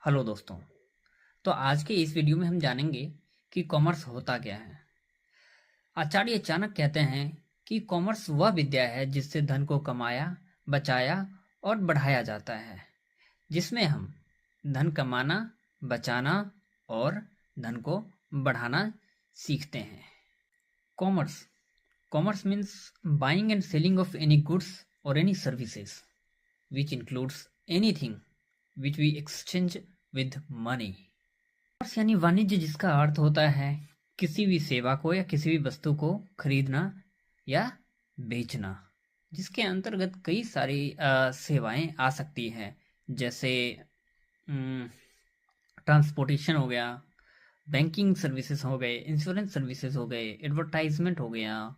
Hello दोस्तों। तो आज के इस वीडियो में हम जानेंगे कि कॉमर्स होता क्या है। आचार्य चाणक्य कहते हैं कि कॉमर्स वह विद्या है जिससे धन को कमाया, बचाया और बढ़ाया जाता है, जिसमें हम धन कमाना, बचाना और धन को बढ़ाना सीखते हैं। Commerce commerce means buying and selling of any goods और any services which includes anything which we exchange with money। Commerce यानी वाणिज्य, जिसका अर्थ होता है किसी भी सेवा को या किसी भी वस्तु को खरीदना या बेचना, जिसके अंतर्गत कई सारी सेवाएं आ सकती हैं, जैसे ट्रांसपोर्टेशन हो गया, बैंकिंग सर्विसेज हो गए, इंश्योरेंस सर्विसेज हो गए, एडवर्टाइजमेंट हो गया,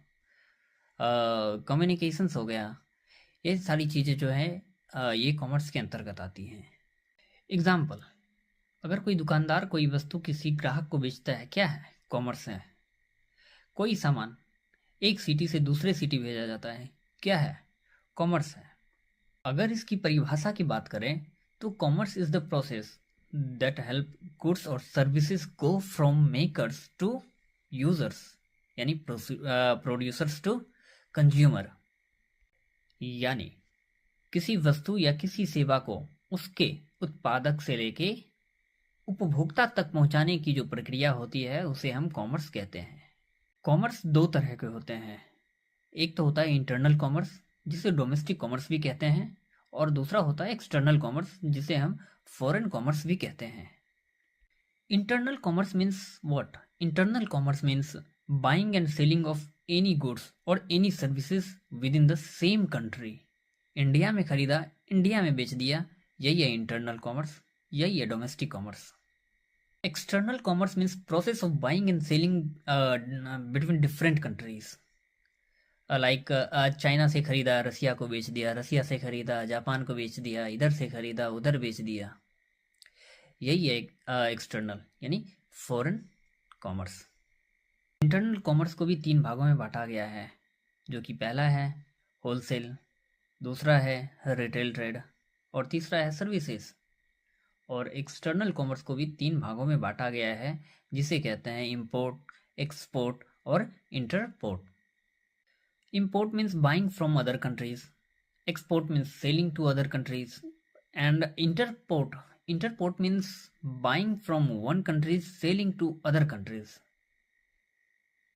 कम्युनिकेशंस हो गया। ये सारी चीज़ें जो है ये कॉमर्स के अंतर्गत आती हैं। एग्जाम्पल, अगर कोई दुकानदार कोई वस्तु किसी ग्राहक को बेचता है, क्या है? कॉमर्स है। कोई सामान एक सिटी से दूसरे सिटी भेजा जाता है, क्या है? कॉमर्स है। अगर इसकी परिभाषा की बात करें तो commerce is the process that help goods और services go from makers to users, यानी प्रोड्यूसर्स टू कंज्यूमर। यानी किसी वस्तु या किसी सेवा को उसके उत्पादक से लेके उपभोक्ता तक पहुंचाने की जो प्रक्रिया होती है उसे हम कॉमर्स कहते हैं। कॉमर्स दो तरह के होते हैं। एक तो होता है इंटरनल कॉमर्स, जिसे डोमेस्टिक कॉमर्स भी कहते हैं, और दूसरा होता है एक्सटर्नल कॉमर्स, जिसे हम फॉरेन कॉमर्स भी कहते हैं। Internal commerce means what? Internal commerce means buying and selling of any goods और any services within the same country. India में खरीदा, इंडिया में बेच दिया, यही है इंटरनल कॉमर्स, यही है domestic commerce. External commerce means process of buying and selling between different countries. Like China से खरीदा, रसिया को बेच दिया, रसिया से खरीदा, जापान को बेच दिया, इधर से खरीदा, उधर बेच दिया, यही है एक्सटर्नल यानी फॉरेन कॉमर्स। इंटरनल कॉमर्स को भी तीन भागों में बांटा गया है, जो कि पहला है होलसेल, दूसरा है रिटेल ट्रेड और तीसरा है सर्विसेज। और एक्सटर्नल कॉमर्स को भी तीन भागों में बांटा गया है, जिसे कहते हैं इंपोर्ट, एक्सपोर्ट और interport. Import means buying from other countries, export means selling to other countries, and interport means buying from one countries selling to other countries.